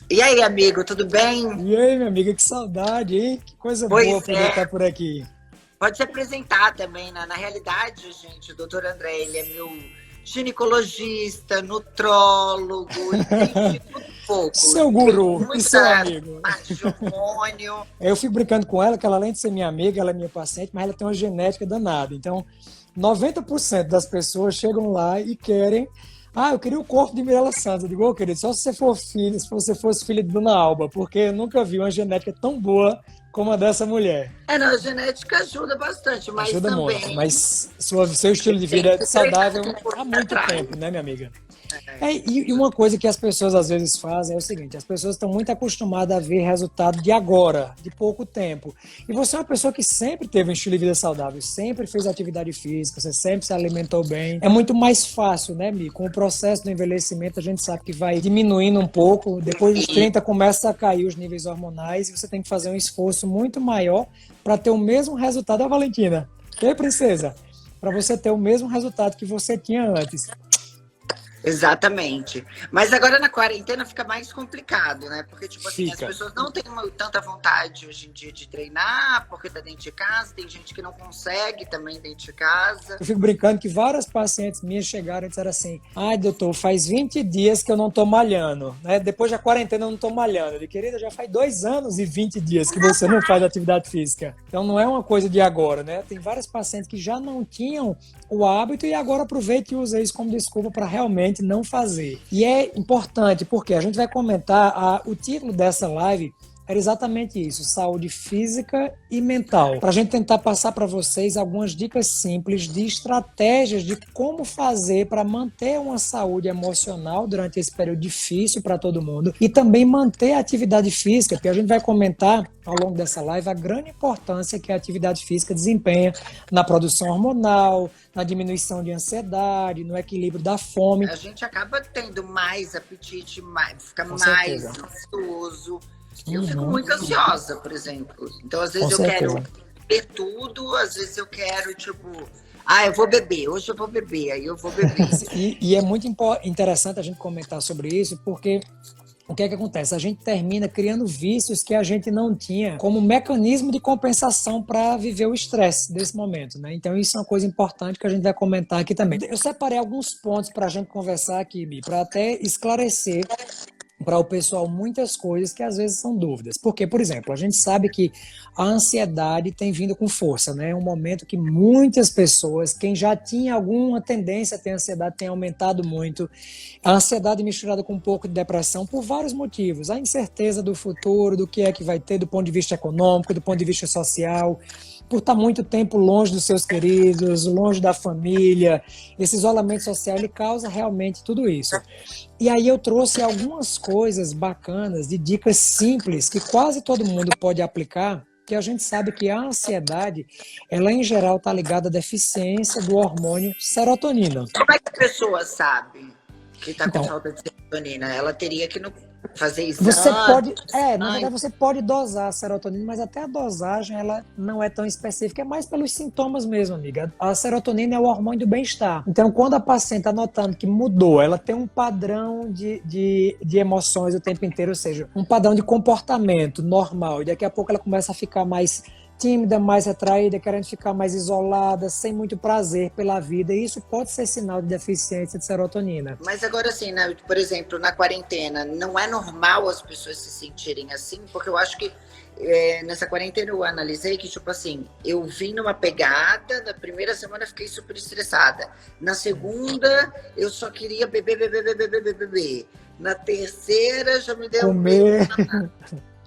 E aí, amigo, tudo bem? E aí, minha amiga, que saudade, hein? Que coisa boa Pois poder estar é, por aqui. pode se apresentar também, né? Na realidade, gente, o doutor André, ele é meu ginecologista, nutrólogo, entende de tudo um pouco. Seu Entende guru e muito seu da amigo. parte de hormônio. Eu fui brincando com ela, que ela além de ser minha amiga, ela é minha paciente, mas ela tem uma genética danada. Então, 90% das pessoas chegam lá e querem. Ah, eu queria o corpo de Mirella Santos. Eu digo, ô querido, só se você for filho, se você fosse filho de Dona Alba, porque eu nunca vi uma genética tão boa como a dessa mulher. É, não, a genética ajuda bastante, mas Ajuda muito, também mas seu estilo de tem vida é que treinar saudável para há correr muito atrás. tempo, né, minha amiga? E uma coisa que as pessoas às vezes fazem é o seguinte: as pessoas estão muito acostumadas a ver resultado de agora, de pouco tempo. E você é uma pessoa que sempre teve um estilo de vida saudável, sempre fez atividade física, você sempre se alimentou bem. É muito mais fácil, né, Mi? Com o processo do envelhecimento, a gente sabe que vai diminuindo um pouco. Depois dos 30 começa a cair os níveis hormonais e você tem que fazer um esforço muito maior para ter o mesmo resultado. Ó, Valentina, e princesa? Para você ter o mesmo resultado que você tinha antes. Exatamente. Mas agora na quarentena fica mais complicado, né? Porque, tipo assim, as Fica. pessoas não têm tanta vontade hoje em dia de treinar, porque tá dentro de casa, tem gente que não consegue também dentro de casa. Eu fico brincando que várias pacientes minhas chegaram e disseram assim: ai, doutor, faz 20 dias que eu não tô malhando, né? Depois da quarentena eu não tô malhando. Eu digo, querida, já faz 2 anos e 20 dias que você não faz atividade física. Então não é uma coisa de agora, né? Tem várias pacientes que já não tinham o hábito e agora aproveita e usa isso como desculpa para realmente não fazer. E é importante porque a gente vai comentar o título dessa live era exatamente isso, saúde física e mental. Para a gente tentar passar para vocês algumas dicas simples de estratégias de como fazer para manter uma saúde emocional durante esse período difícil para todo mundo e também manter a atividade física, porque a gente vai comentar ao longo dessa live a grande importância que a atividade física desempenha na produção hormonal, na diminuição de ansiedade, no equilíbrio da fome. A gente acaba tendo mais apetite, fica Com mais certeza. ansioso. Eu fico Uhum, muito ansiosa, por exemplo. Então, às com vezes eu quero certeza. beber tudo, às vezes eu quero, tipo, ah, eu vou beber, hoje eu vou beber, aí eu vou beber. E é muito interessante a gente comentar sobre isso, porque o que é que acontece? A gente termina criando vícios que a gente não tinha como mecanismo de compensação para viver o estresse desse momento, né? Então isso é uma coisa importante que a gente vai comentar aqui também. Eu separei alguns pontos para a gente conversar aqui, Mi, para até esclarecer para o pessoal muitas coisas que às vezes são dúvidas. Porque, por exemplo, a gente sabe que a ansiedade tem vindo com força, né? É um momento que muitas pessoas, quem já tinha alguma tendência a ter ansiedade, tem aumentado muito. A ansiedade misturada com um pouco de depressão por vários motivos. A incerteza do futuro, do que é que vai ter do ponto de vista econômico, do ponto de vista social, por estar muito tempo longe dos seus queridos, longe da família. Esse isolamento social, ele causa realmente tudo isso. E aí eu trouxe algumas coisas bacanas, de dicas simples, que quase todo mundo pode aplicar, que a gente sabe que a ansiedade, ela em geral está ligada à deficiência do hormônio serotonina. Como é que a pessoa sabe que está com Então, falta de serotonina? Ela teria que fazer você exame, pode, na verdade você pode dosar a serotonina, mas até a dosagem ela não é tão específica, é mais pelos sintomas mesmo, amiga. A serotonina é o hormônio do bem-estar. Então, quando a paciente está notando que mudou, ela tem um padrão de emoções o tempo inteiro, ou seja, um padrão de comportamento normal, e daqui a pouco ela começa a ficar mais tímida, mais retraída, querendo ficar mais isolada, sem muito prazer pela vida, e isso pode ser sinal de deficiência de serotonina. mas agora assim, né, por exemplo, na quarentena, não é normal as pessoas se sentirem assim, porque eu acho que nessa quarentena eu analisei que, tipo assim, eu vim numa pegada, na primeira semana eu fiquei super estressada, na segunda eu só queria beber, beber, beber, beber, beber, na terceira já me deu meio. Comer.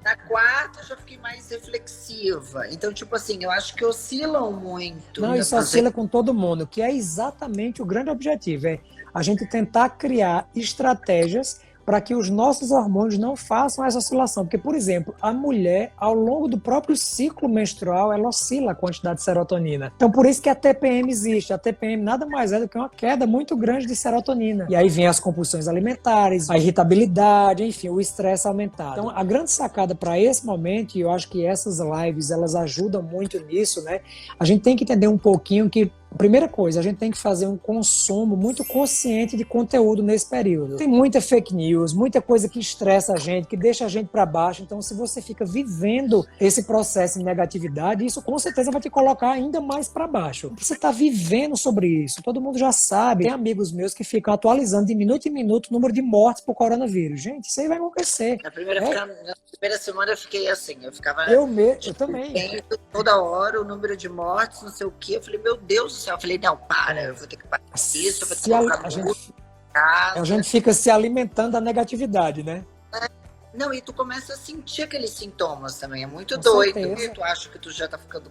Na quarta eu já fiquei mais reflexiva. Então, tipo assim, eu acho que oscilam muito, Não, né? isso oscila com todo mundo, que é exatamente o grande objetivo, é a gente tentar criar estratégias para que os nossos hormônios não façam essa oscilação. Porque, por exemplo, a mulher, ao longo do próprio ciclo menstrual, ela oscila a quantidade de serotonina. Então, por isso que a TPM existe. A TPM nada mais é do que uma queda muito grande de serotonina. E aí vem as compulsões alimentares, a irritabilidade, enfim, o estresse aumentado. Então, a grande sacada para esse momento, e eu acho que essas lives, elas ajudam muito nisso, né? A gente tem que entender um pouquinho que A primeira coisa, a gente tem que fazer um consumo muito consciente de conteúdo nesse período. Tem muita fake news, muita coisa que estressa a gente, que deixa a gente para baixo. Então, se você fica vivendo esse processo de negatividade, isso com certeza vai te colocar ainda mais para baixo. Você está vivendo sobre isso. Todo mundo já sabe. Tem amigos meus que ficam atualizando de minuto em minuto o número de mortes por coronavírus. Gente, isso aí vai acontecer. Na primeira semana eu fiquei assim, eu ficava... Eu também. Toda hora o número de mortes, não sei o quê. Eu falei, meu Deus do céu. Eu falei, não, para, eu vou ter que parar isso, eu vou ter que colocar a gente fica se alimentando da negatividade, né? Não, e tu começa a sentir aqueles sintomas também. É muito Com doido. certeza. E tu acha que tu já tá ficando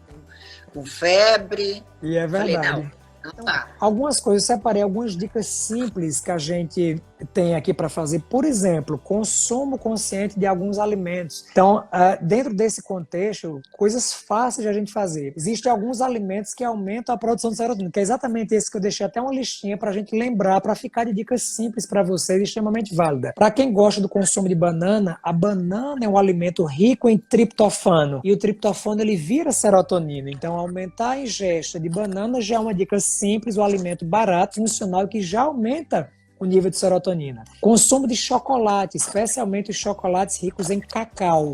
com febre. E é verdade. Falei, não tá. Algumas coisas, eu separei algumas dicas simples que a gente tem aqui para fazer. Por exemplo, consumo consciente de alguns alimentos. Então, dentro desse contexto, coisas fáceis de a gente fazer. Existem alguns alimentos que aumentam a produção de serotonina, que é exatamente esse que eu deixei até uma listinha para a gente lembrar, para ficar de dicas simples para vocês e extremamente válida. Para quem gosta do consumo de banana, a banana é um alimento rico em triptofano. E o triptofano, ele vira serotonina. Então, aumentar a ingesta de banana já é uma dica simples, um alimento barato, funcional, que já aumenta o nível de serotonina. Consumo de chocolate, especialmente os chocolates ricos em cacau.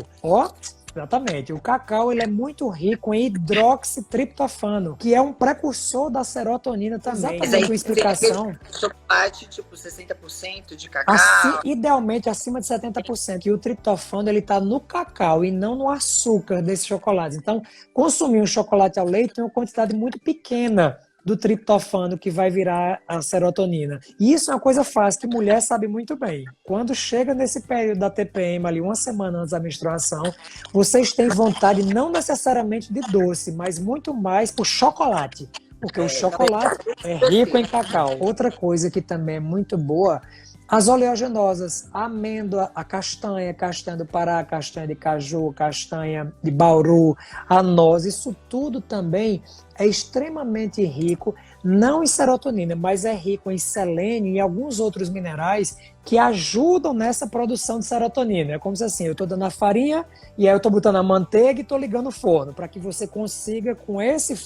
Exatamente. O cacau, ele é muito rico em hidroxitriptofano, que é um precursor da serotonina também. Exatamente, com explicação. Chocolate, tipo 60% de cacau. Idealmente acima de 70%. E o triptofano, ele está no cacau e não no açúcar desse chocolate. Então, consumir um chocolate ao leite tem uma quantidade muito pequena do triptofano que vai virar a serotonina. E isso é uma coisa fácil, que mulher sabe muito bem. Quando chega nesse período da TPM, ali uma semana antes da menstruação, vocês têm vontade não necessariamente de doce, mas muito mais por chocolate. Porque o chocolate é rico em cacau. Outra coisa que também é muito boa, as oleaginosas, a amêndoa, a castanha do Pará, castanha de caju, castanha de bauru, a noz, isso tudo também é extremamente rico, não em serotonina, mas é rico em selênio e alguns outros minerais que ajudam nessa produção de serotonina. É como se assim, eu estou dando a farinha e aí eu estou botando a manteiga e estou ligando o forno, para que você consiga, com esse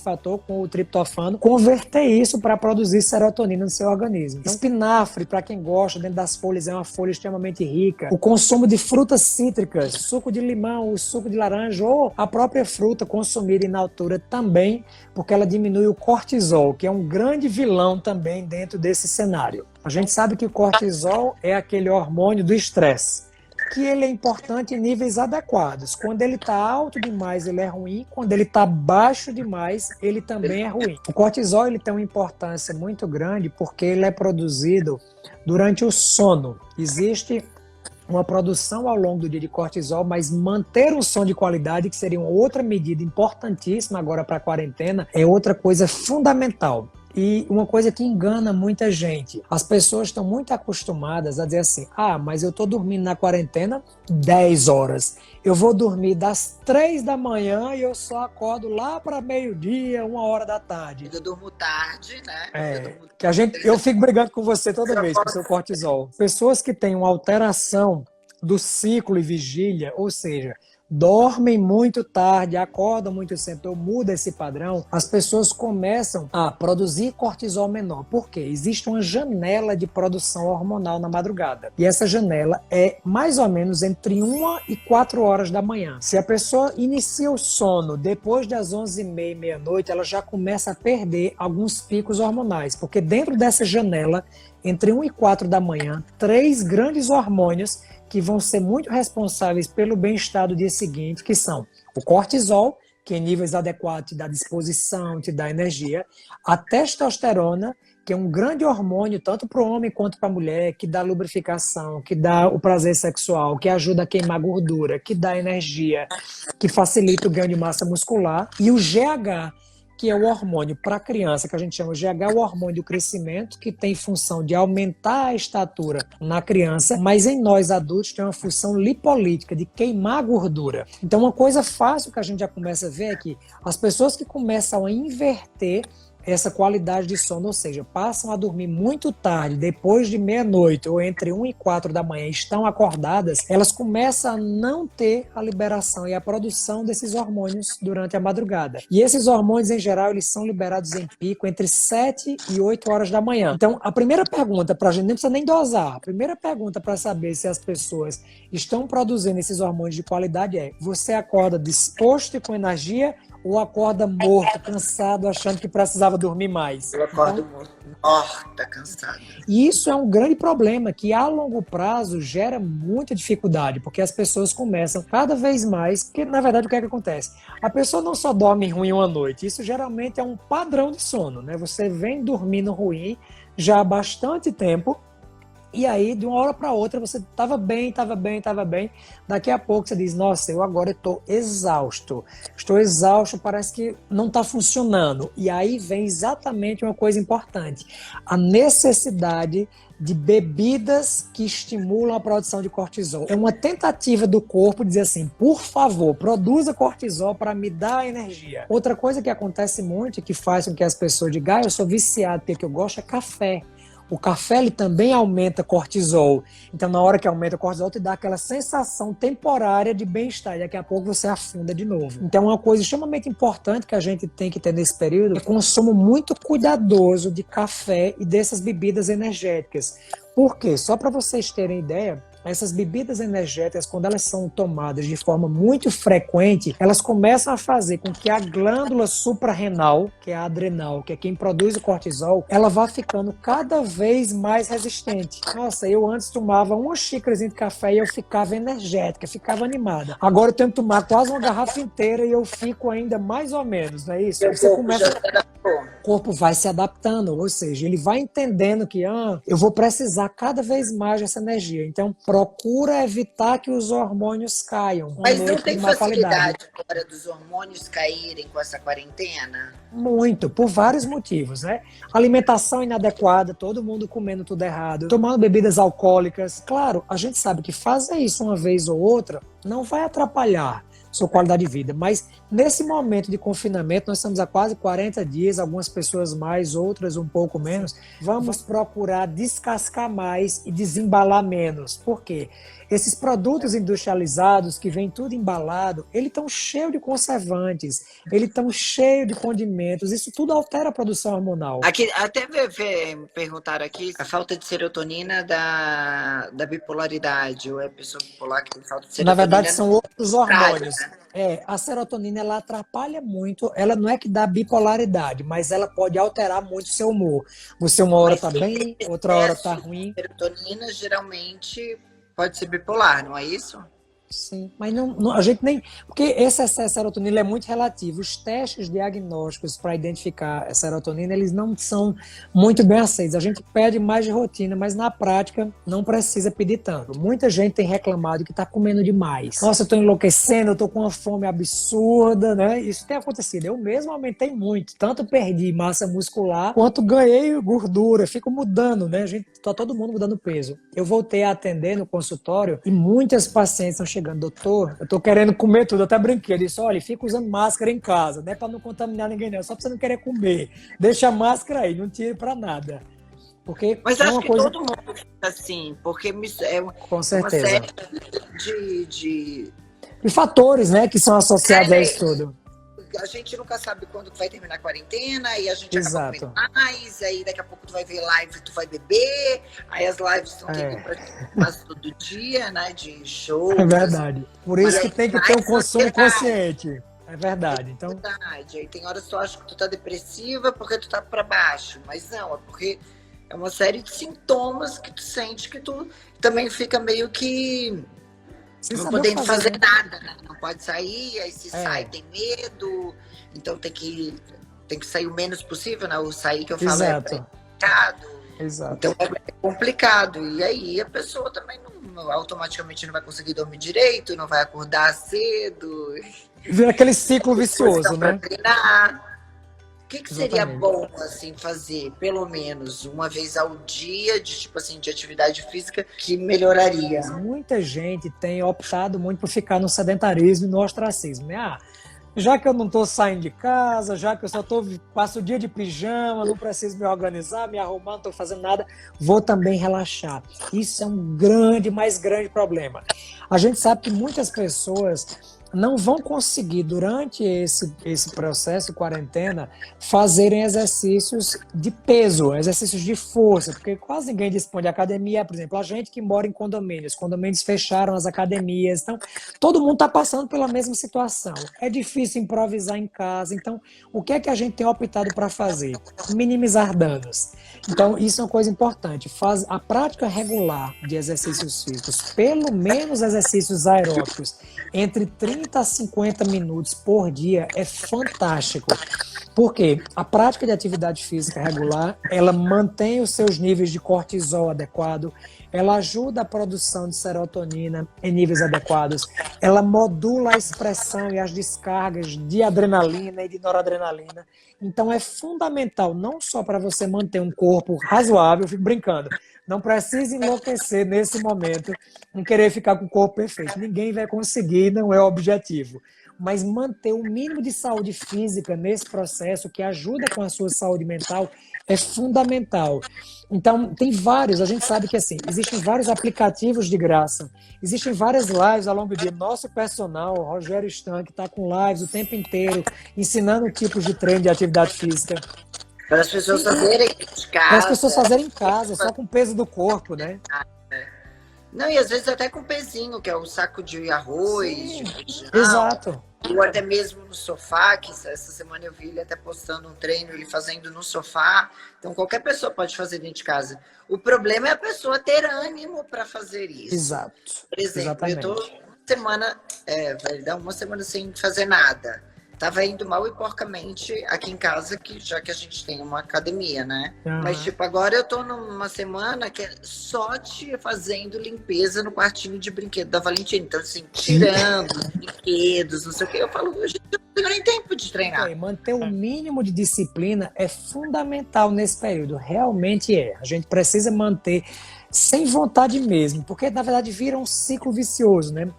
fator, com o triptofano, converter isso para produzir serotonina no seu organismo. Então, espinafre, para quem gosta, dentro das folhas, é uma folha extremamente rica. O consumo de frutas cítricas, suco de limão, o suco de laranja ou a própria fruta consumida in natura também, porque ela diminui o cortisol, que é um grande vilão também dentro desse cenário. A gente sabe que o cortisol é aquele hormônio do estresse, que ele é importante em níveis adequados. Quando ele está alto demais, ele é ruim. Quando ele está baixo demais, ele também é ruim. O cortisol, ele tem uma importância muito grande porque ele é produzido durante o sono. Existe uma produção ao longo do dia de cortisol, mas manter um sono de qualidade, que seria uma outra medida importantíssima agora para a quarentena, é outra coisa fundamental. E uma coisa que engana muita gente. As pessoas estão muito acostumadas a dizer assim, mas eu estou dormindo na quarentena 10 horas. Eu vou dormir das 3 da manhã e eu só acordo lá para meio-dia, 1 hora da tarde. Eu durmo tarde, né? Eu fico brigando com você toda vez com o seu cortisol. Pessoas que têm uma alteração do ciclo e vigília, ou seja, dormem muito tarde, acordam muito cedo, ou muda esse padrão, as pessoas começam a produzir cortisol menor. Por quê? Existe uma janela de produção hormonal na madrugada. E essa janela é mais ou menos entre 1 e 4 horas da manhã. Se a pessoa inicia o sono depois das 11h30, meia-noite, ela já começa a perder alguns picos hormonais, porque dentro dessa janela, entre 1 e 4 da manhã, 3 grandes hormônios que vão ser muito responsáveis pelo bem-estar do dia seguinte, que são o cortisol, que em níveis adequados te dá disposição, te dá energia, a testosterona, que é um grande hormônio tanto para o homem quanto para a mulher, que dá lubrificação, que dá o prazer sexual, que ajuda a queimar gordura, que dá energia, que facilita o ganho de massa muscular, e o GH, que é o hormônio para a criança, que a gente chama de GH, o hormônio do crescimento, que tem função de aumentar a estatura na criança, mas em nós adultos tem uma função lipolítica, de queimar a gordura. Então, uma coisa fácil que a gente já começa a ver é que as pessoas que começam a inverter essa qualidade de sono, ou seja, passam a dormir muito tarde, depois de meia-noite ou entre 1 e 4 da manhã, estão acordadas, elas começam a não ter a liberação e a produção desses hormônios durante a madrugada. E esses hormônios, em geral, eles são liberados em pico entre 7 e 8 horas da manhã. Então, a primeira pergunta para a gente, nem precisa nem dosar, a primeira pergunta para saber se as pessoas estão produzindo esses hormônios de qualidade é: você acorda disposto e com energia ou acorda morto, cansado, achando que precisava dormir mais? Eu acordo morta, cansada. E isso é um grande problema que a longo prazo gera muita dificuldade, porque as pessoas começam cada vez mais, porque na verdade o que é que acontece? A pessoa não só dorme ruim uma noite, isso geralmente é um padrão de sono, né? Você vem dormindo ruim já há bastante tempo, e aí, de uma hora para outra, você estava bem. Daqui a pouco você diz: nossa, eu agora estou exausto, parece que não está funcionando. E aí vem exatamente uma coisa importante: a necessidade de bebidas que estimulam a produção de cortisol. É uma tentativa do corpo de dizer assim: por favor, produza cortisol para me dar energia. Outra coisa que acontece muito e que faz com que as pessoas digam: eu sou viciado porque eu gosto é café. O café ele também aumenta cortisol. Então, na hora que aumenta o cortisol, te dá aquela sensação temporária de bem-estar. E daqui a pouco você afunda de novo. Então, uma coisa extremamente importante que a gente tem que ter nesse período é consumo muito cuidadoso de café e dessas bebidas energéticas. Por quê? Só para vocês terem ideia, essas bebidas energéticas, quando elas são tomadas de forma muito frequente, elas começam a fazer com que a glândula suprarrenal, que é a adrenal, que é quem produz o cortisol, ela vá ficando cada vez mais resistente. Nossa, eu antes tomava uma xícarazinha de café e eu ficava energética, ficava animada. Agora eu tenho que tomar quase uma garrafa inteira e eu fico ainda mais ou menos, não é isso? Aí você começa... O corpo vai se adaptando, ou seja, ele vai entendendo que eu vou precisar cada vez mais dessa energia. Então, procura evitar que os hormônios caiam. Mas não tem facilidade agora dos hormônios caírem com essa quarentena? Muito, por vários motivos, né? Alimentação inadequada, todo mundo comendo tudo errado, tomando bebidas alcoólicas. Claro, a gente sabe que fazer isso uma vez ou outra não vai atrapalhar sua qualidade de vida. Mas nesse momento de confinamento, nós estamos há quase 40 dias, algumas pessoas mais, outras um pouco menos, vamos procurar descascar mais e desembalar menos. Por quê? Esses produtos industrializados que vêm tudo embalado, eles estão cheios de conservantes, eles estão cheios de condimentos, isso tudo altera a produção hormonal. Aqui, até perguntaram aqui a falta de serotonina da bipolaridade, ou é a pessoa bipolar que tem falta de serotonina. Na verdade, são outros hormônios. A serotonina ela atrapalha muito, ela não é que dá bipolaridade, mas ela pode alterar muito o seu humor. Você uma hora está bem, outra hora está ruim. Serotonina geralmente pode ser bipolar, não é isso? Sim, mas a gente nem... Porque esse excesso de serotonina é muito relativo. Os testes diagnósticos para identificar a serotonina, eles não são muito bem aceitos. A gente pede mais de rotina, mas na prática não precisa pedir tanto. Muita gente tem reclamado que está comendo demais. Nossa, eu estou enlouquecendo, eu estou com uma fome absurda, né? Isso tem acontecido. Eu mesmo aumentei muito. Tanto perdi massa muscular, quanto ganhei gordura. Fico mudando, né? Tá todo mundo mudando peso. Eu voltei a atender no consultório e muitas pacientes estão chegando: doutor, eu tô querendo comer tudo, até brinquei. Eu disse: olha, fica usando máscara em casa, não é pra não contaminar ninguém não, só pra você não querer comer. Deixa a máscara aí, não tire pra nada. Porque mas acho que todo mundo fica assim, porque com certeza. Uma série de fatores, né, que são associados a isso tudo. A gente nunca sabe quando vai terminar a quarentena e a gente Exato. acaba comendo mais, aí daqui a pouco tu vai ver live, tu vai beber, aí as lives estão quase todo dia, né, de show. É verdade. Por isso que tem que ter um consumo consciente. É verdade. Então... É verdade. Aí tem horas que tu acha que tu tá depressiva porque tu tá pra baixo, mas não, é porque é uma série de sintomas que tu sente que tu também fica meio que... não podendo fazer nada, né? Não pode sair, aí se sai tem medo, então tem que sair o menos possível, né? O sair que eu falo é complicado. Exato. Então é complicado. E aí a pessoa também automaticamente não vai conseguir dormir direito, não vai acordar cedo. Vira aquele ciclo vicioso, né? Treinar. O que seria bom, assim, fazer, pelo menos, uma vez ao dia, de atividade física, que melhoraria? Muita gente tem optado muito por ficar no sedentarismo e no ostracismo, né? Já que eu não estou saindo de casa, já que eu só passo o dia de pijama, não preciso me organizar, me arrumar, não estou fazendo nada, vou também relaxar. Isso é um grande, mais grande problema. A gente sabe que muitas pessoas não vão conseguir, durante esse processo de quarentena, fazerem exercícios de peso, exercícios de força, porque quase ninguém dispõe de academia. Por exemplo, a gente que mora em condomínios, condomínios fecharam as academias, então todo mundo está passando pela mesma situação. É difícil improvisar em casa, então o que é que a gente tem optado para fazer? Minimizar danos. Então, isso é uma coisa importante. A prática regular de exercícios físicos, pelo menos exercícios aeróbicos, entre 30 a 50 minutos por dia, é fantástico. Porque a prática de atividade física regular, ela mantém os seus níveis de cortisol adequado, ela ajuda a produção de serotonina em níveis adequados, ela modula a expressão e as descargas de adrenalina e de noradrenalina. Então é fundamental, não só para você manter um corpo razoável, eu fico brincando, não precisa enlouquecer nesse momento em querer ficar com o corpo perfeito. Ninguém vai conseguir, não é o objetivo. Mas manter o mínimo de saúde física nesse processo, que ajuda com a sua saúde mental, é fundamental. Então, tem vários, a gente sabe que assim, existem vários aplicativos de graça, existem várias lives ao longo do dia. Nosso personal, o Rogério Stank, está com lives o tempo inteiro, ensinando tipos de treino de atividade física. Para as pessoas fazerem de casa. Para as pessoas fazerem em casa, só com o peso do corpo, né? Não, e às vezes até com pezinho, que é o saco de arroz, Sim, de feijão. exato. Ou até mesmo no sofá, que essa semana eu vi ele até postando um treino, ele fazendo no sofá. Então qualquer pessoa pode fazer dentro de casa. O problema é a pessoa ter ânimo para fazer isso. Exato. Por exemplo, Exatamente. eu tô vai dar uma semana sem fazer nada. Tava indo mal e porcamente aqui em casa, já que a gente tem uma academia, né? Uhum. Mas, tipo, agora eu tô numa semana que é só te fazendo limpeza no quartinho de brinquedo da Valentina. Então, assim, tirando os brinquedos, não sei o que. Eu falo, hoje eu não tenho nem tempo de treinar. Manter o mínimo de disciplina é fundamental nesse período. Realmente é. A gente precisa manter sem vontade mesmo, porque na verdade vira um ciclo vicioso, né?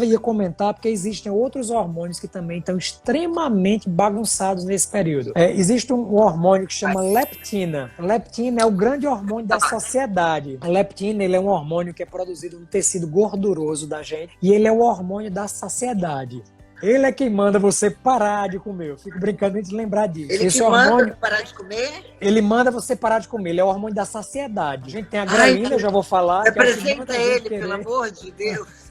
Ia comentar porque existem outros hormônios que também estão extremamente bagunçados nesse período. Existe um hormônio que chama leptina. A leptina é o grande hormônio da saciedade. A leptina, ele é um hormônio que é produzido no tecido gorduroso da gente e ele é o hormônio da saciedade. Ele é quem manda você parar de comer. Eu fico brincando de lembrar disso. Ele que manda parar de comer? Ele manda você parar de comer. Ele é o hormônio da saciedade. A gente tem a grelina, eu já vou falar. Representa ele, pelo amor de Deus.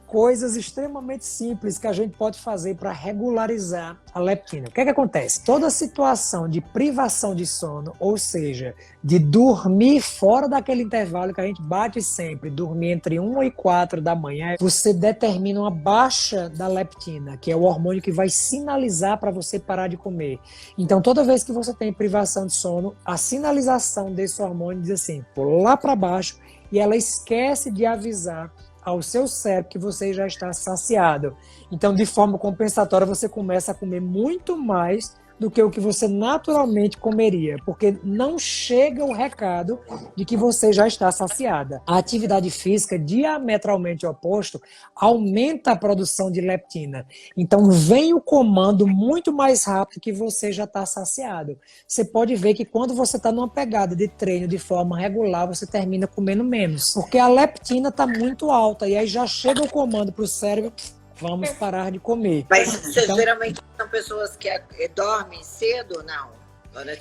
Coisas extremamente simples que a gente pode fazer para regularizar a leptina. O que é que acontece? Toda situação de privação de sono, ou seja, de dormir fora daquele intervalo que a gente bate sempre, dormir entre 1 e 4 da manhã, você determina uma baixa da leptina, que é o hormônio que vai sinalizar para você parar de comer. Então, toda vez que você tem privação de sono, a sinalização desse hormônio diz assim, lá para baixo, e ela esquece de avisar ao seu cérebro que você já está saciado. Então, de forma compensatória, você começa a comer muito mais do que o que você naturalmente comeria, porque não chega o recado de que você já está saciada. A atividade física, diametralmente oposto, aumenta a produção de leptina. Então, vem o comando muito mais rápido que você já está saciado. Você pode ver que quando você está numa pegada de treino de forma regular, você termina comendo menos, porque a leptina está muito alta, e aí já chega o comando para o cérebro, vamos parar de comer. Mas então, geralmente são pessoas que dormem cedo ou não?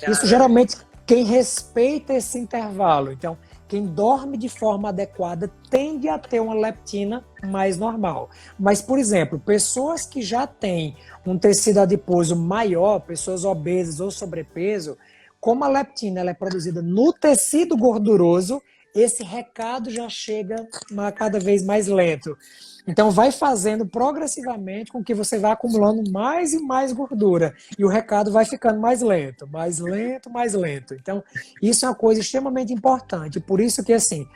Isso geralmente quem respeita esse intervalo. Então, quem dorme de forma adequada tende a ter uma leptina mais normal. Mas, por exemplo, pessoas que já têm um tecido adiposo maior, pessoas obesas ou sobrepeso, como a leptina ela é produzida no tecido gorduroso, esse recado já chega cada vez mais lento. Então, vai fazendo progressivamente com que você vá acumulando mais e mais gordura. E o recado vai ficando mais lento, mais lento, mais lento. Então, isso é uma coisa extremamente importante. Por isso que, assim,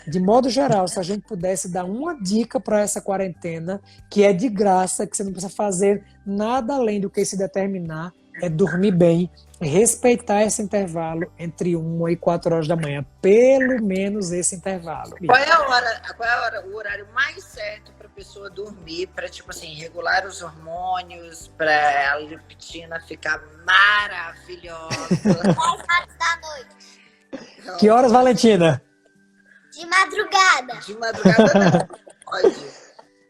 de modo geral, se a gente pudesse dar uma dica para essa quarentena, que é de graça, que você não precisa fazer nada além do que se determinar, é dormir bem, respeitar esse intervalo entre 1 e 4 horas da manhã. Pelo menos esse intervalo. Qual é o horário mais certo para pessoa dormir para, tipo assim, regular os hormônios, para a leptina ficar maravilhosa. 10 horas da noite. Então, Que horas, Valentina? De madrugada. de madrugada não pode.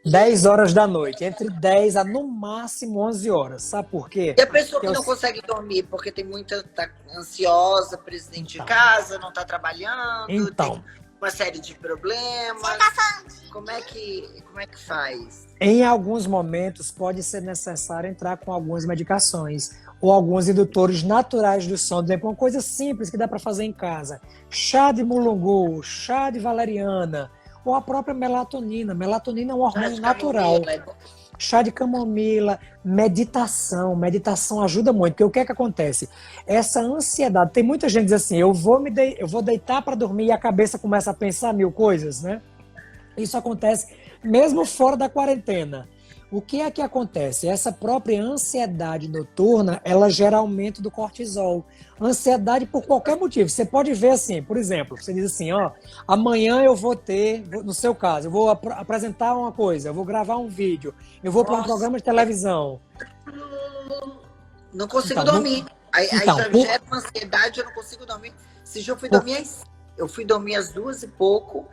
10 horas da noite, entre 10 a no máximo 11 horas. Sabe por quê? E a pessoa que Eu- não consegue dormir porque tem muita, tá ansiosa, presidente de casa, não tá trabalhando, Então, tem uma série de problemas. Você tá falando de... Como é que faz? em alguns momentos pode ser necessário entrar com algumas medicações ou alguns indutores naturais do sono, por exemplo, uma coisa simples que dá para fazer em casa. Chá de mulungu, chá de valeriana, ou a própria melatonina. Melatonina é um hormônio natural. Camomila, Chá de camomila, meditação. Meditação ajuda muito, porque o que é que acontece? Essa ansiedade, tem muita gente que diz assim, eu vou deitar para dormir e a cabeça começa a pensar mil coisas, né? Isso acontece mesmo fora da quarentena. O que é que acontece? Essa própria ansiedade noturna, ela gera aumento do cortisol. Ansiedade por qualquer motivo. Você pode ver assim, por exemplo, você diz assim, ó, amanhã eu vou ter, no seu caso, eu vou apresentar uma coisa, eu vou gravar um vídeo, eu vou para um Nossa. programa de televisão. não consigo Então, dormir. Aí então, já por- gera uma ansiedade, eu não consigo dormir. Esse dia eu fui dormir às 2h pouco,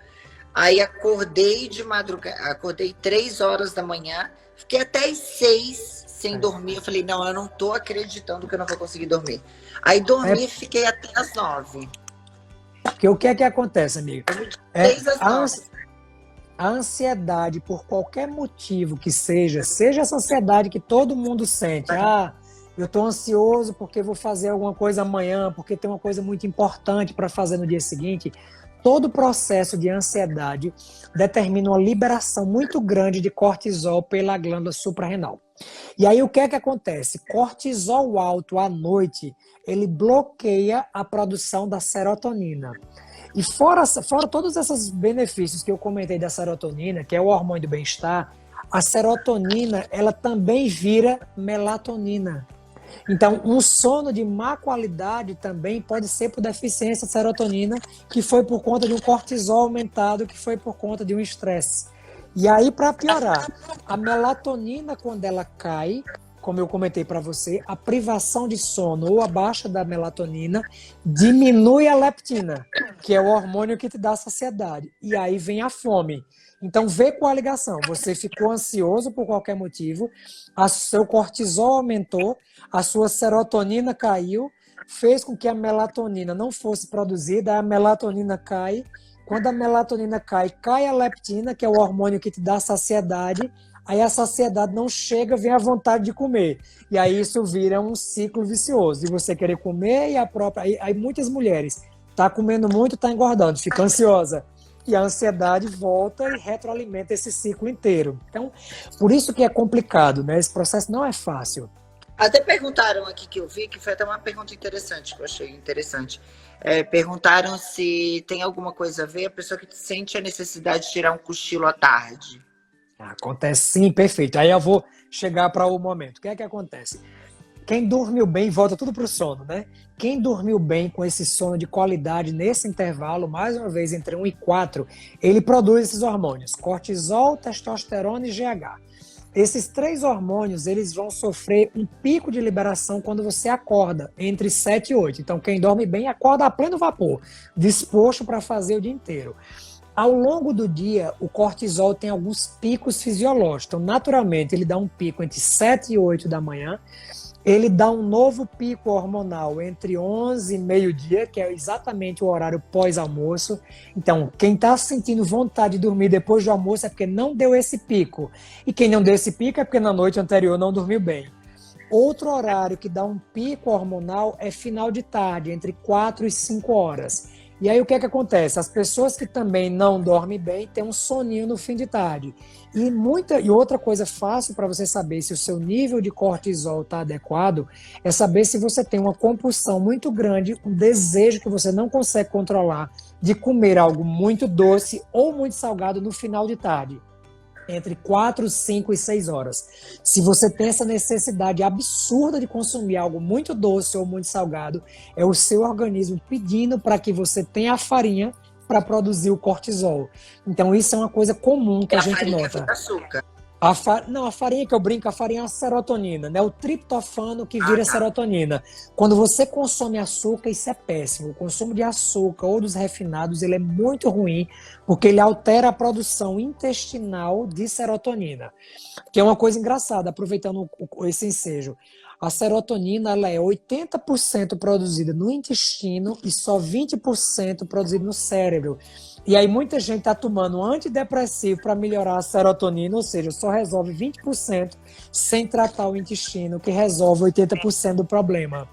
aí acordei de madrugada, acordei 3 horas da manhã, fiquei até às 6 sem dormir. Eu falei, não, eu não tô acreditando que eu não vou conseguir dormir. Aí dormi e fiquei até às 9. Porque o que é que acontece, amigo? É, 6 às 9. a ansiedade, por qualquer motivo que seja essa ansiedade que todo mundo sente. Ah, eu estou ansioso porque vou fazer alguma coisa amanhã, porque tem uma coisa muito importante para fazer no dia seguinte. Todo o processo de ansiedade determina uma liberação muito grande de cortisol pela glândula suprarrenal. E aí o que é que acontece? Cortisol alto à noite, ele bloqueia a produção da serotonina. E fora todos esses benefícios que eu comentei da serotonina, que é o hormônio do bem-estar, a serotonina, ela também vira melatonina. Então, um sono de má qualidade também pode ser por deficiência de serotonina, que foi por conta de um cortisol aumentado, que foi por conta de um estresse. E aí, para piorar, a melatonina, quando ela cai, como eu comentei para você, a privação de sono ou a baixa da melatonina diminui a leptina, que é o hormônio que te dá saciedade. E aí vem a fome. Então, vê qual a ligação. Você ficou ansioso por qualquer motivo, seu cortisol aumentou, a sua serotonina caiu, fez com que a melatonina não fosse produzida, a melatonina cai. Quando a melatonina cai, cai a leptina, que é o hormônio que te dá saciedade, aí a saciedade não chega, vem a vontade de comer. E aí isso vira um ciclo vicioso, de você querer comer e a própria... Aí muitas mulheres tá comendo muito, tá engordando, fica ansiosa. E a ansiedade volta e retroalimenta esse ciclo inteiro. Então, por isso que é complicado, né? Esse processo não é fácil. Até perguntaram aqui que eu vi, que foi até uma pergunta interessante, que eu achei interessante. Perguntaram se tem alguma coisa a ver a pessoa que sente a necessidade de tirar um cochilo à tarde. Acontece sim, perfeito. Aí eu vou chegar para o momento. O que é que acontece? Quem dormiu bem, volta tudo para o sono, né? Quem dormiu bem com esse sono de qualidade nesse intervalo, mais uma vez entre 1 e 4, ele produz esses hormônios, cortisol, testosterona e GH. Esses 3 hormônios, eles vão sofrer um pico de liberação quando você acorda, entre 7 e 8. Então, quem dorme bem, acorda a pleno vapor, disposto para fazer o dia inteiro. Ao longo do dia, o cortisol tem alguns picos fisiológicos. Então, naturalmente, ele dá um pico entre 7 e 8 da manhã. Ele dá um novo pico hormonal entre 11 e meio-dia, que é exatamente o horário pós-almoço. Então, quem está sentindo vontade de dormir depois do almoço é porque não deu esse pico. E quem não deu esse pico é porque na noite anterior não dormiu bem. Outro horário que dá um pico hormonal é final de tarde, entre 4 e 5 horas. E aí o que é que acontece? As pessoas que também não dormem bem têm um soninho no fim de tarde. E outra coisa fácil para você saber se o seu nível de cortisol está adequado é saber se você tem uma compulsão muito grande, um desejo que você não consegue controlar de comer algo muito doce ou muito salgado no final de tarde, entre 4, 5 e 6 horas. Se você tem essa necessidade absurda de consumir algo muito doce ou muito salgado, é o seu organismo pedindo para que você tenha a farinha para produzir o cortisol. Então, isso é uma coisa comum que a gente farinha nota. com açúcar. Não, a farinha que eu brinco, a farinha é a serotonina, né? O triptofano que vira serotonina. Quando você consome açúcar, isso é péssimo. O consumo de açúcar ou dos refinados, ele é muito ruim, porque ele altera a produção intestinal de serotonina. Que é uma coisa engraçada, aproveitando esse ensejo. A serotonina, ela é 80% produzida no intestino e só 20% produzida no cérebro. E aí muita gente está tomando um antidepressivo para melhorar a serotonina, ou seja, só resolve 20% sem tratar o intestino, que resolve 80% do problema.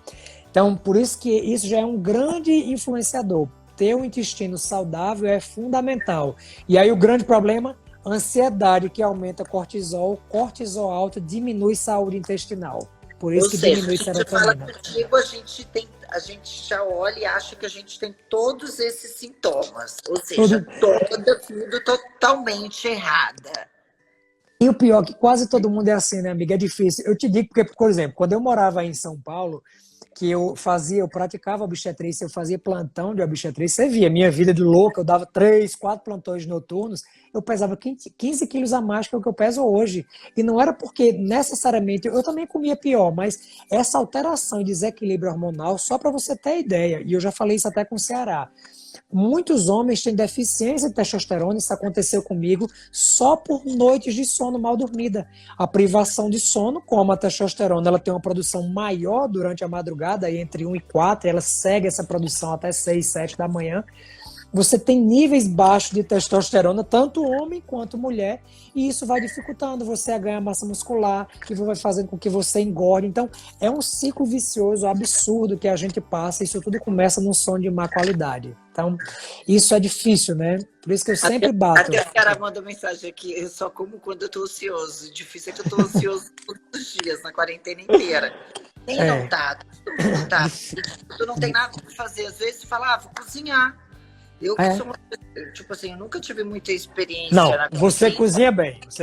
Então, por isso que isso já é um grande influenciador. Ter um intestino saudável é fundamental. E aí o grande problema, ansiedade, que aumenta cortisol. Cortisol alto diminui saúde intestinal. Por isso que diminui serotonina. Contigo, a gente já olha e acha que a gente tem todos esses sintomas. Ou seja, tudo totalmente errada. E o pior é que quase todo mundo é assim, né, amiga? É difícil. Eu te digo porque, por exemplo, quando eu morava em São Paulo, que eu praticava obstetrícia, eu fazia plantão de obstetrícia, você via, minha vida de louca, eu dava 3, 4 plantões noturnos, eu pesava 15 quilos a mais que o que eu peso hoje. E não era porque necessariamente, eu também comia pior, mas essa alteração e desequilíbrio hormonal, só para você ter ideia, e eu já falei isso até com o Ceará, muitos homens têm deficiência de testosterona, isso aconteceu comigo, só por noites de sono mal dormida. A privação de sono, como a testosterona ela tem uma produção maior durante a madrugada, entre 1 e 4, ela segue essa produção até 6, 7 da manhã, você tem níveis baixos de testosterona, tanto homem quanto mulher, e isso vai dificultando você a ganhar massa muscular, que vai fazendo com que você engorde. Então, é um ciclo vicioso absurdo que a gente passa, e isso tudo começa num sono de má qualidade. Então, isso é difícil, né? Por isso que eu sempre bato. Até o cara mandou mensagem aqui, eu só como quando eu tô ansioso. Difícil é que eu tô ansioso todos os dias, na quarentena inteira. Quem não tá? Tu não tem nada pra fazer. Às vezes, tu fala, vou cozinhar. Eu que sou tipo assim, eu nunca tive muita experiência na cozinha. Você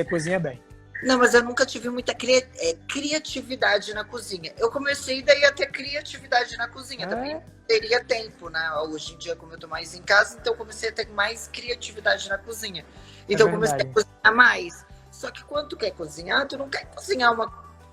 cozinha bem. Não, mas eu nunca tive muita criatividade na cozinha. Eu comecei daí a ter criatividade na cozinha. Também teria tempo, né? Hoje em dia, como eu tô mais em casa, então eu comecei a ter mais criatividade na cozinha. Então eu comecei a cozinhar mais. Só que quando tu quer cozinhar, tu não quer cozinhar uma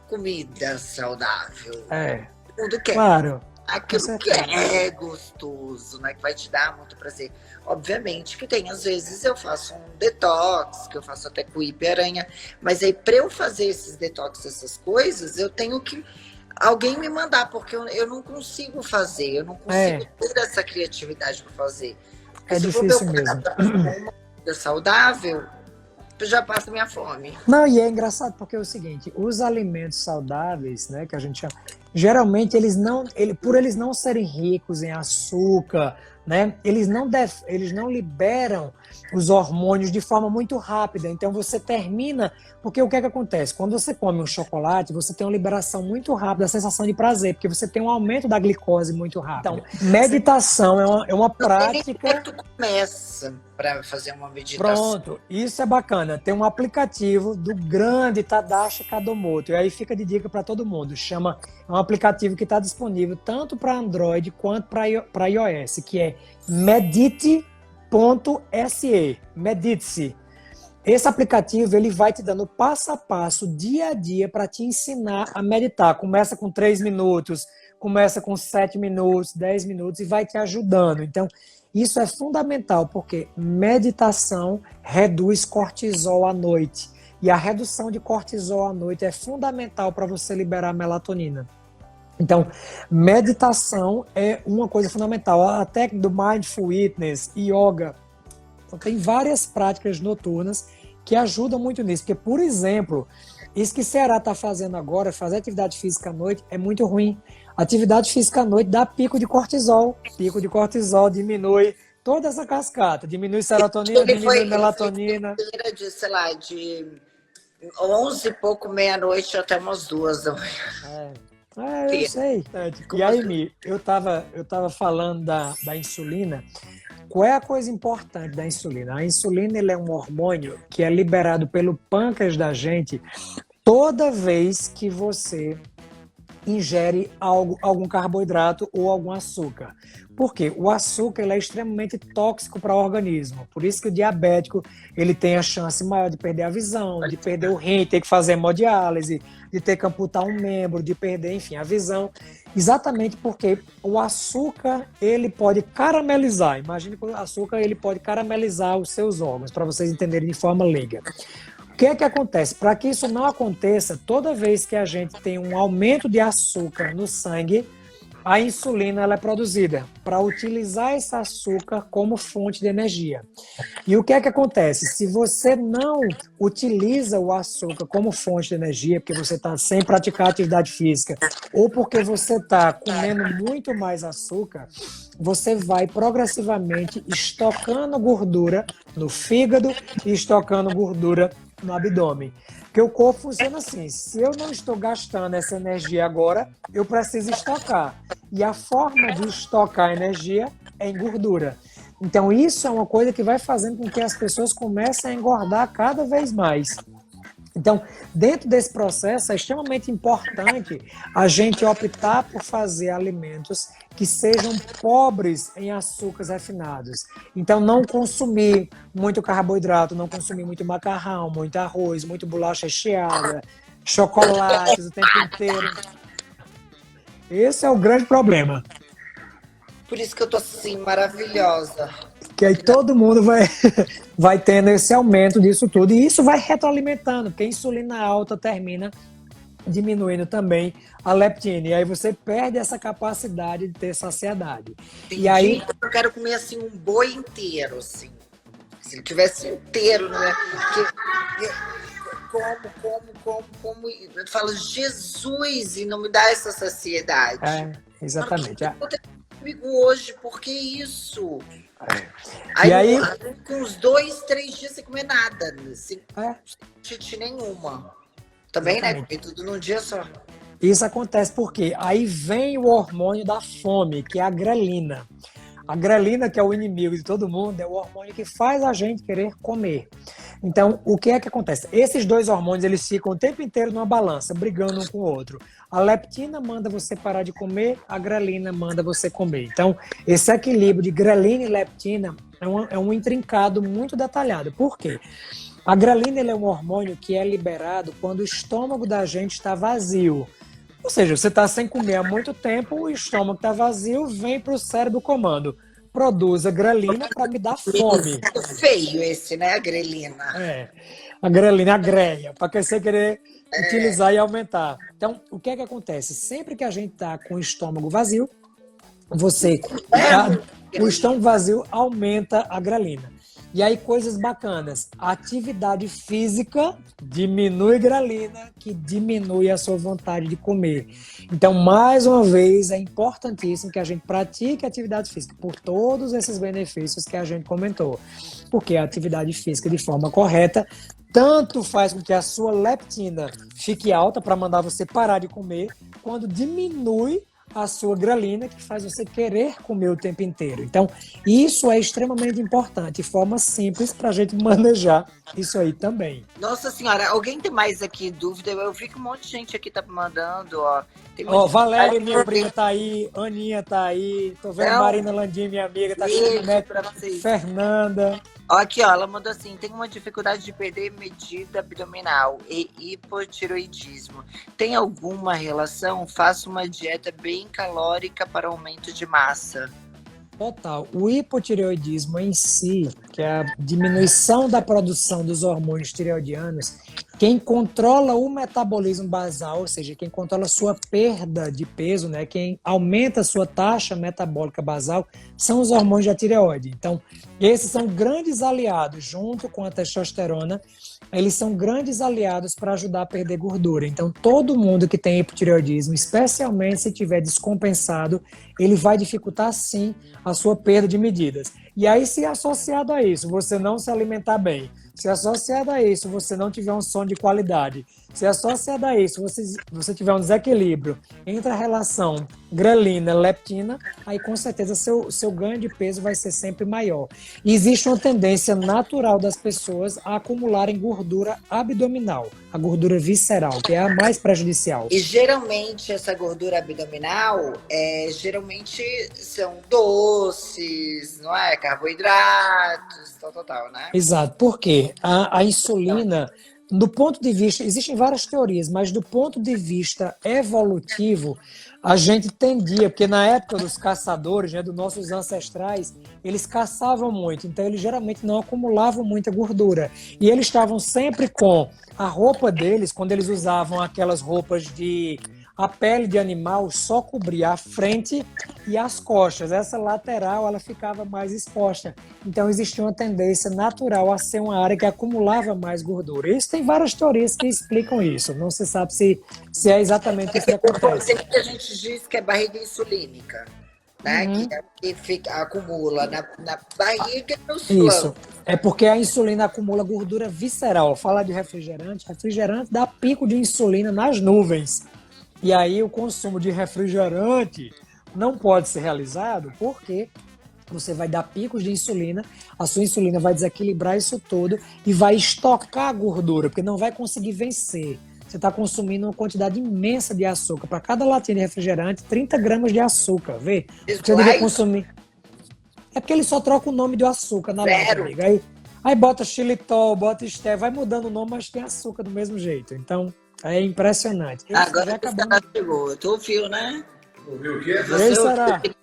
comida saudável. Todo mundo quer. Claro. Aquilo que é gostoso, né? Que vai te dar muito prazer. Obviamente que tem, às vezes, eu faço um detox, que eu faço até com aranha, mas aí para eu fazer esses detox, essas coisas, eu tenho que alguém me mandar, porque eu não consigo fazer, eu não consigo ter essa criatividade para fazer. Porque é difícil mesmo. Uma comida saudável, já passa minha fome. Não, e é engraçado porque é o seguinte, os alimentos saudáveis, né, que a gente chama, geralmente por eles não serem ricos em açúcar, né, eles não liberam os hormônios de forma muito rápida. Então você termina, porque o que é que acontece? Quando você come um chocolate, você tem uma liberação muito rápida, a sensação de prazer, porque você tem um aumento da glicose muito rápido. Então, meditação é uma prática. Tu começa para fazer uma meditação. Pronto, isso é bacana. Tem um aplicativo do grande Tadashi Kadomoto, e aí fica de dica para todo mundo. É um aplicativo que está disponível tanto para Android quanto para iOS, que é Medite.se. Medite-se. Esse aplicativo ele vai te dando passo a passo, dia a dia, para te ensinar a meditar. Começa com 3 minutos, começa com 7 minutos, 10 minutos e vai te ajudando. Então, isso é fundamental, porque meditação reduz cortisol à noite. E a redução de cortisol à noite é fundamental para você liberar melatonina. Então, meditação é uma coisa fundamental. A técnica do Mindful Fitness, yoga, então, tem várias práticas noturnas que ajudam muito nisso. Porque, por exemplo, isso que Ceará está fazendo agora, fazer atividade física à noite, é muito ruim. Atividade física à noite dá pico de cortisol. Pico de cortisol diminui toda essa cascata. Diminui serotonina, diminui melatonina. De 11 e pouco, meia-noite, até umas 2 da manhã. Eu sei. E aí, Mi, eu tava falando da insulina. Qual é a coisa importante da insulina? A insulina ele é um hormônio que é liberado pelo pâncreas da gente toda vez que você ingere algum carboidrato ou algum açúcar. Por quê? O açúcar ele é extremamente tóxico para o organismo. Por isso que o diabético ele tem a chance maior de perder a visão, de perder o rim, ter que fazer hemodiálise, de ter que amputar um membro, de perder, enfim, a visão. Exatamente porque o açúcar ele pode caramelizar. Imagine que o açúcar ele pode caramelizar os seus órgãos, para vocês entenderem de forma leiga. O que é que acontece? Para que isso não aconteça, toda vez que a gente tem um aumento de açúcar no sangue, a insulina ela é produzida para utilizar esse açúcar como fonte de energia. E o que é que acontece? Se você não utiliza o açúcar como fonte de energia, porque você está sem praticar atividade física, ou porque você está comendo muito mais açúcar, você vai progressivamente estocando gordura no fígado e estocando gordura no abdômen. Porque o corpo funciona assim, se eu não estou gastando essa energia agora, eu preciso estocar. E a forma de estocar energia é em gordura. Então isso é uma coisa que vai fazendo com que as pessoas comecem a engordar cada vez mais. Então, dentro desse processo, é extremamente importante a gente optar por fazer alimentos que sejam pobres em açúcares refinados. Então, não consumir muito carboidrato, não consumir muito macarrão, muito arroz, muito bolacha recheada, chocolates o tempo inteiro. Esse é o grande problema. Por isso que eu tô assim, maravilhosa. Que aí todo mundo vai tendo esse aumento disso tudo. E isso vai retroalimentando, porque a insulina alta termina diminuindo também a leptina. E aí você perde essa capacidade de ter saciedade. Tem e aí dia que eu quero comer assim um boi inteiro, assim. Se tivesse inteiro, né? Como. Eu falo, Jesus, e não me dá essa saciedade. Exatamente. Comigo hoje, por que isso? E aí, com uns 2, 3 dias sem comer nada, sem tite nenhuma. Também, exatamente. Né? Comer tudo num dia só. Isso acontece porque aí vem o hormônio da fome, que é a grelina. A grelina, que é o inimigo de todo mundo, é o hormônio que faz a gente querer comer. Então, o que é que acontece? Esses dois hormônios, eles ficam o tempo inteiro numa balança, brigando um com o outro. A leptina manda você parar de comer, a grelina manda você comer. Então, esse equilíbrio de grelina e leptina é um intrincado muito detalhado. Por quê? A grelina é um hormônio que é liberado quando o estômago da gente está vazio. Ou seja, você está sem comer há muito tempo, o estômago está vazio, vem para o cérebro comando. Produza grelina para me dar fome. Feio esse, né? A grelina. A grelina, a greia, para que você querer utilizar e aumentar. Então, o que é que acontece? Sempre que a gente está com o estômago vazio, o estômago vazio aumenta a grelina. E aí, coisas bacanas. A atividade física diminui grelina, que diminui a sua vontade de comer. Então, mais uma vez, é importantíssimo que a gente pratique atividade física por todos esses benefícios que a gente comentou. Porque a atividade física, de forma correta, tanto faz com que a sua leptina fique alta para mandar você parar de comer, quando diminui a sua grelina, que faz você querer comer o tempo inteiro. Então, isso é extremamente importante, forma simples para a gente manejar isso aí também. Nossa senhora, alguém tem mais aqui dúvida? Eu vi que um monte de gente aqui tá mandando, ó. Valéria, minha prima, tá aí, Aninha tá aí, tô vendo Marina Landim, minha amiga, tá aqui, Fernanda. Aqui, ó, ela mandou assim, tem uma dificuldade de perder medida abdominal e hipotiroidismo. Tem alguma relação? Faço uma dieta bem calórica para aumento de massa. Total. O hipotireoidismo em si, que é a diminuição da produção dos hormônios tireoidianos, quem controla o metabolismo basal, ou seja, quem controla a sua perda de peso, né, quem aumenta a sua taxa metabólica basal, são os hormônios da tireoide. Então, esses são grandes aliados, junto com a testosterona, eles são grandes aliados para ajudar a perder gordura. Então, todo mundo que tem hipotireoidismo, especialmente se tiver descompensado, ele vai dificultar, sim, a sua perda de medidas. E aí, se associado a isso, você não se alimentar bem, se associado a isso, você não tiver um sono de qualidade, se associado a isso, você tiver um desequilíbrio entre a relação grelina, leptina, aí com certeza seu ganho de peso vai ser sempre maior. E existe uma tendência natural das pessoas a acumularem gordura abdominal, a gordura visceral, que é a mais prejudicial. E geralmente essa gordura abdominal geralmente são doces, não é? Carboidratos, tal, né? Exato, porque a insulina, do ponto de vista, existem várias teorias, mas do ponto de vista evolutivo, a gente tendia, porque na época dos caçadores, né, dos nossos ancestrais, eles caçavam muito, então eles geralmente não acumulavam muita gordura. E eles estavam sempre com a roupa deles, quando eles usavam aquelas roupas de... A pele de animal só cobria a frente e as costas. Essa lateral ela ficava mais exposta. Então existia uma tendência natural a ser uma área que acumulava mais gordura. Isso tem várias teorias que explicam isso. Não se sabe se é exatamente isso que acontece. Tem muita gente diz que é barriga insulínica, né? Que acumula na barriga e nos flancos. Isso. É porque a insulina acumula gordura visceral. Falar de refrigerante dá pico de insulina nas nuvens. E aí o consumo de refrigerante não pode ser realizado porque você vai dar picos de insulina, a sua insulina vai desequilibrar isso tudo e vai estocar a gordura, porque não vai conseguir vencer. Você está consumindo uma quantidade imensa de açúcar. Para cada latinha de refrigerante, 30 gramas de açúcar, vê? Você deve consumir. É porque ele só troca o nome do açúcar na lata, amiga. Aí bota xilitol, bota stevia, vai mudando o nome, mas tem açúcar do mesmo jeito. Então... é impressionante. Agora você chegou. Tu ouviu, né? Ouviu o quê?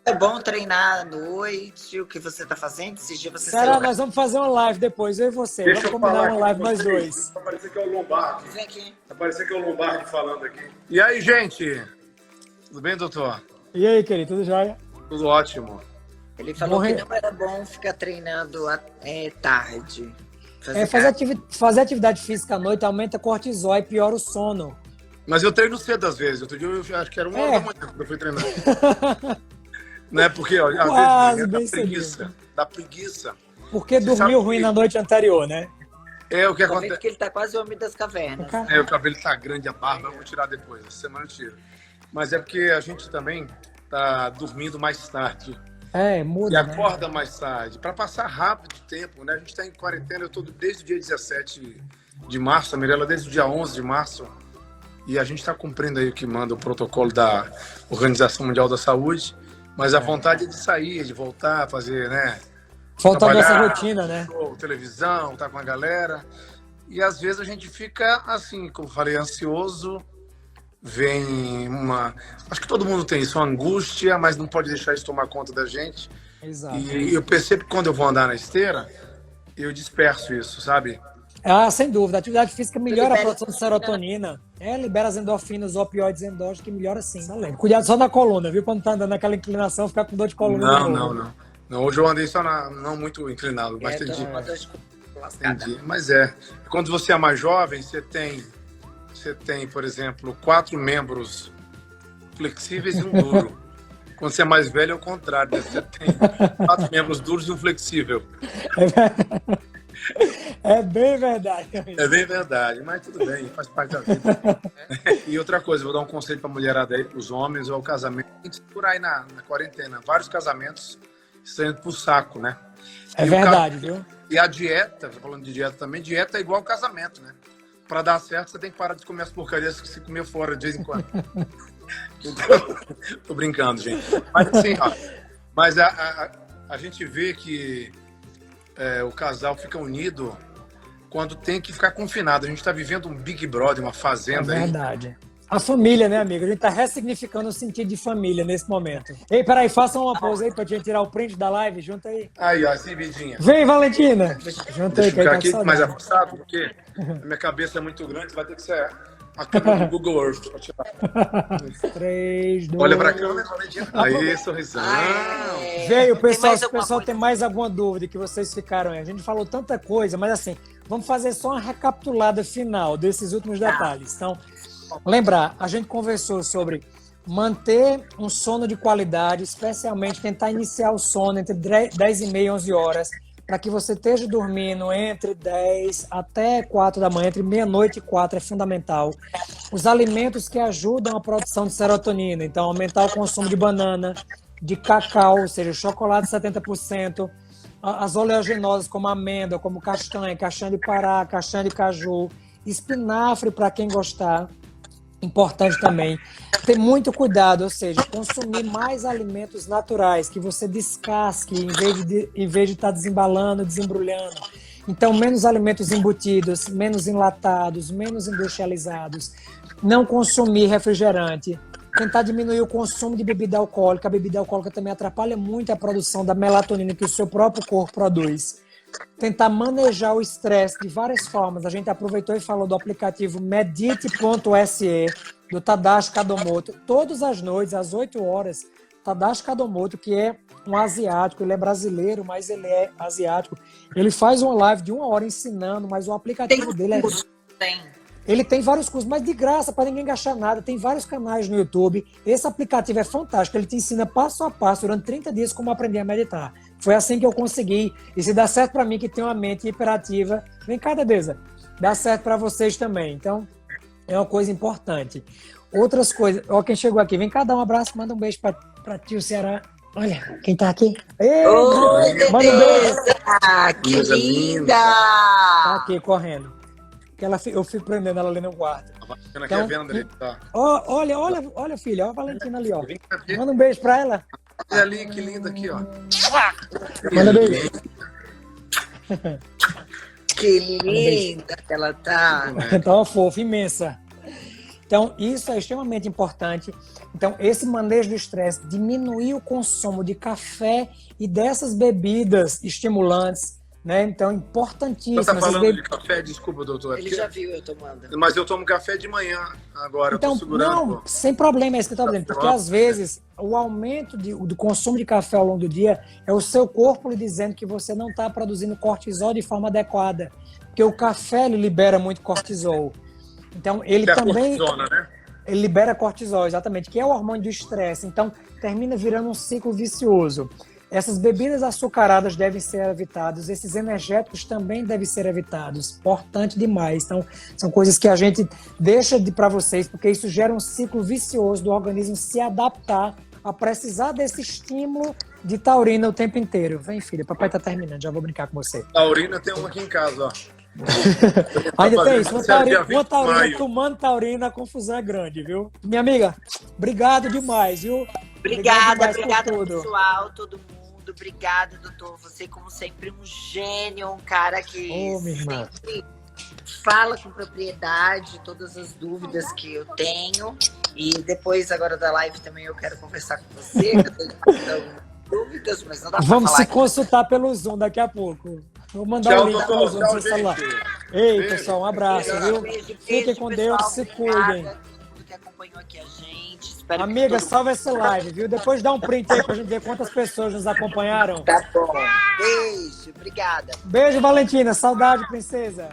É bom treinar à noite, o que você está fazendo. Esses dias você Será? Nós vamos fazer uma live depois, eu e você. Deixa vamos combinar uma live nós dois. dois. Vai parecer que é o Lombardi. Vem aqui. Vai parecer que é o Lombardi falando aqui. E aí, gente? Tudo bem, doutor? E aí, querido? Tudo jóia? Tudo ótimo. Ele falou que não era bom ficar treinando tarde. Fazer atividade física à noite aumenta cortisol e piora o sono. Mas eu treino cedo às vezes. Outro dia eu acho que era 1 hora da manhã quando eu fui treinar. Não é porque, ó, às vezes dá preguiça. Porque dormiu ruim na noite anterior, né? É o que acontece. Que ele tá quase homem das cavernas. O cabelo tá grande, a barba, eu vou tirar depois. Essa semana eu tiro. Mas é porque a gente também tá dormindo mais tarde. Muda, e acorda mais tarde, para passar rápido o tempo, né? A gente está em quarentena, eu estou desde o dia 17 de março, a Mirella desde o dia 11 de março, e a gente está cumprindo aí o que manda o protocolo da Organização Mundial da Saúde, mas a vontade é de sair, de voltar a fazer, né? Voltar a nossa rotina, né? Show, televisão, tá com a galera, e às vezes a gente fica assim, como eu falei, ansioso. Vem uma... Acho que todo mundo tem isso, uma angústia, mas não pode deixar isso tomar conta da gente. Exato. E eu percebo que quando eu vou andar na esteira, eu disperso isso, sabe? Sem dúvida. A atividade física melhora a produção de serotonina. Libera as endorfinas, os opioides endógenos, que melhora sim. Cuidado só da coluna, viu? Quando tá andando naquela inclinação, ficar com dor de coluna. Não. Hoje eu andei só não muito inclinado, mas entendi. Entendi. Mas quando você é mais jovem, você tem, por exemplo, 4 membros flexíveis e um duro. Quando você é mais velho, é o contrário, né? Você tem 4 membros duros e um flexível. É bem verdade. É bem verdade, mas tudo bem, faz parte da vida. E outra coisa, vou dar um conselho para a mulherada aí, para os homens, ou o casamento. A gente por aí na quarentena, vários casamentos estão indo pro saco, né? Verdade, viu? E a dieta, falando de dieta também, dieta é igual ao casamento, né? Para dar certo, você tem que parar de comer as porcarias que você comia fora de vez em quando. Então, tô brincando, gente. Mas assim, a gente vê que o casal fica unido quando tem que ficar confinado. A gente está vivendo um Big Brother, uma fazenda. É verdade. Aí. A família, né, amigo? A gente tá ressignificando o sentido de família nesse momento. Ei, peraí, faça uma pausa aí pra gente tirar o print da live. Junta aí. Aí, ó, assim, Vidinha. Vem, Valentina. Junta aí, deixa eu ficar aqui mais afastado, porque a minha cabeça é muito grande, vai ter que ser a câmera do Google Earth pra tirar. 3, 2... Olha pra câmera, Valentina. Aí, sorrisão. Veio, pessoal, se o pessoal tem mais alguma dúvida que vocês ficaram aí. A gente falou tanta coisa, mas assim, vamos fazer só uma recapitulada final desses últimos detalhes. Então, lembrar, a gente conversou sobre manter um sono de qualidade, especialmente tentar iniciar o sono entre 10h30 e 11 horas, para que você esteja dormindo entre 10 até 4 da manhã, entre meia-noite e 4 é fundamental. Os alimentos que ajudam a produção de serotonina, então aumentar o consumo de banana, de cacau, ou seja, chocolate 70%, as oleaginosas como amêndoa, como castanha de Pará, castanha de caju, espinafre para quem gostar. Importante também ter muito cuidado, ou seja, consumir mais alimentos naturais, que você descasque em vez de estar desembalando, desembrulhando. Então, menos alimentos embutidos, menos enlatados, menos industrializados. Não consumir refrigerante. Tentar diminuir o consumo de bebida alcoólica. A bebida alcoólica também atrapalha muito a produção da melatonina que o seu próprio corpo produz. Tentar manejar o estresse de várias formas. A gente aproveitou e falou do aplicativo Medite.se, do Tadashi Kadomoto. Todas as noites, às 8 horas, Tadashi Kadomoto, que é um asiático, ele é brasileiro, mas ele é asiático. Ele faz uma live de 1 hora ensinando, mas o aplicativo dele é... Ele tem vários cursos, mas de graça, para ninguém gastar nada. Tem vários canais no YouTube. Esse aplicativo é fantástico. Ele te ensina passo a passo, durante 30 dias, como aprender a meditar. Foi assim que eu consegui. E se dá certo para mim, que tem uma mente hiperativa, vem cá, Dedeza, dá certo para vocês também. Então, é uma coisa importante. Outras coisas... Ó, quem chegou aqui, vem cá dar um abraço, manda um beijo para tio Ceará. Olha, quem tá aqui? Ei, oi, manda um beijo. Que linda! Tá aqui, correndo. Que eu fico prendendo ela ali no quarto. A Valentina quer ver, André. Tá. Olha, filha, olha a Valentina ali, ó. Manda um beijo pra ela. Olha ali, que linda aqui, ó. Manda beijo. Que linda que ela tá. Tá uma fofa, imensa. Então, isso é extremamente importante. Então, esse manejo do estresse, diminuir o consumo de café e dessas bebidas estimulantes, né? Então, importantíssimo. Você está falando de café? Desculpa, doutor. Ele já viu eu tomando. Mas eu tomo café de manhã agora. Então, eu tô segurando. não, sem problema, é isso que eu estou dizendo. Porque, às vezes, o aumento do consumo de café ao longo do dia é o seu corpo lhe dizendo que você não está produzindo cortisol de forma adequada. Porque o café ele libera muito cortisol. Então, ele também... Cortisona, né? Ele libera cortisol, exatamente, que é o hormônio do estresse. Então, termina virando um ciclo vicioso. Essas bebidas açucaradas devem ser evitadas, esses energéticos também devem ser evitados. Importante demais. Então, são coisas que a gente deixa para vocês, porque isso gera um ciclo vicioso do organismo se adaptar a precisar desse estímulo de taurina o tempo inteiro. Vem, filha, papai tá terminando, já vou brincar com você. Taurina tem uma aqui em casa, ó. Ainda tem isso, uma taurina tomando taurina, a confusão é grande, viu? Minha amiga, obrigado demais, viu? Obrigada, pessoal, todo mundo. Obrigada, doutor. Você, como sempre, um gênio, um cara que sempre fala com propriedade todas as dúvidas que eu tenho. E depois, agora da live, também eu quero conversar com você, que eu tenho algumas dúvidas, mas não dá pra Vamos falar se consultar pelo Zoom daqui a pouco. Vou mandar o link pelo Zoom no seu celular. Ei, pessoal, um abraço, viu? Fiquem com Deus, se cuidem. Todo mundo que acompanhou aqui a gente. Amiga, salva essa live, viu? Depois dá um print aí pra gente ver quantas pessoas nos acompanharam. Tá bom. Beijo, obrigada. Beijo, Valentina. Saudade, princesa.